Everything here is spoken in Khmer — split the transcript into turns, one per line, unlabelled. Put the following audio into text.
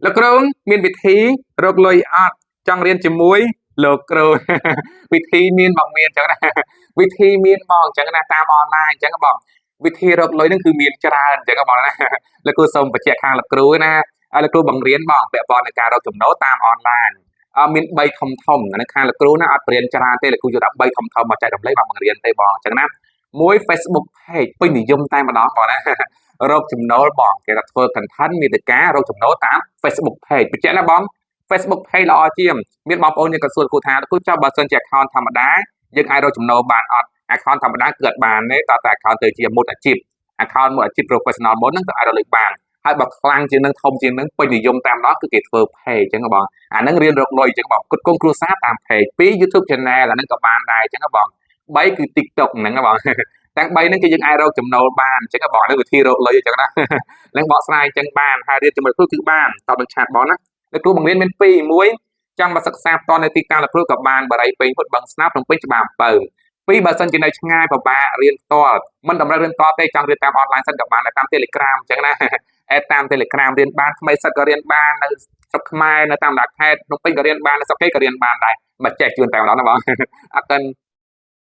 លោកគ្រូមានវិធីរកលុយអត់ចង់រៀនជាមួយលោកគ្រូវិធីមានបងមានអញ្ចឹងណាវិធីមានបងអញ្ចឹងណាតាមអនឡាញអញ្ចឹងបងវិធីរកលុយហ្នឹងគឺមានច្រើនអញ្ចឹងបងណាលោកគ្រូសូមបញ្ជាក់ខាងលោកគ្រូណាហើយលោកគ្រូបង្រៀនបងពាក់ព័ន្ធនឹងការរកចំណូលតាមអនឡាញមាន3ធំធំនៅខាងលោកគ្រូណាអត់បរៀនច្រើនទេលោកគ្រូយកដល់3ធំធំមកចែករំលែកបងបង្រៀនទេបងអញ្ចឹងណាមួយ Facebook page ពេញនិយមតែម្ដងបងណារកចំណូលបងគេថាធ្វើ content មាតិការរកចំណូលតាម Facebook page បញ្ជាក់ណាបង Facebook page ល្អជាងមានបងប្អូនយើងក៏សួរគ្រូថាគ្រូចុះបើសិនជា account ធម្មតាយើងអាចរកចំណូលបានអត់ account ធម្មតាគឺអត់បានទេតើតែ account ទៅជាមុតអាជីព account មុតអាជីព professional mode ហ្នឹងទៅអាចរកលុយបានហើយបើខ្លាំងជាងនឹងធំជាងនឹងពេញនិយមតាមដល់គឺគេធ្វើ page អញ្ចឹងបងអាហ្នឹងរៀនរកលុយអញ្ចឹងបងគុតគងគ្រួសារតាម page 2 YouTube channel អាហ្នឹងក៏បានដែរអញ្ចឹងបង3គឺ TikTok ហ្នឹងបងទាំង3ហ្នឹងគឺយើងអាចរកចំណូលបានអញ្ចឹងបងនេះវិធីរកលុយអញ្ចឹងណានឹងបកស្រាយអញ្ចឹងបានហើយរៀនជាមួយគ្រូគឺបានតទៅឆាតបងណាលោកគ្រូបង្រៀនមាន2មួយចង់មកសិក្សាផ្ទាល់នៅទីតាំងលោកគ្រូក៏បានបរិយាពេញពុតបឹងស្នាភ្នំពេញច្បារអំពៅពីបើសិនជានៅឆ្ងាយពិបាករៀនផ្ទាល់មិនតម្រូវរៀនផ្ទាល់ទេចង់រៀនតាមអនឡាញសិនក៏បានតាម Telegram អញ្ចឹងណាតាម Telegram រៀនបានថ្មីសិតក៏រៀនបាននៅស្រុកខ្មែរនៅតាមខេត្តភ្នំពេញក៏រៀនបាននៅស្រុកគេក៏រៀនបានដែរមកចែកជូនតែម្ដងណាបងអត់ទាន់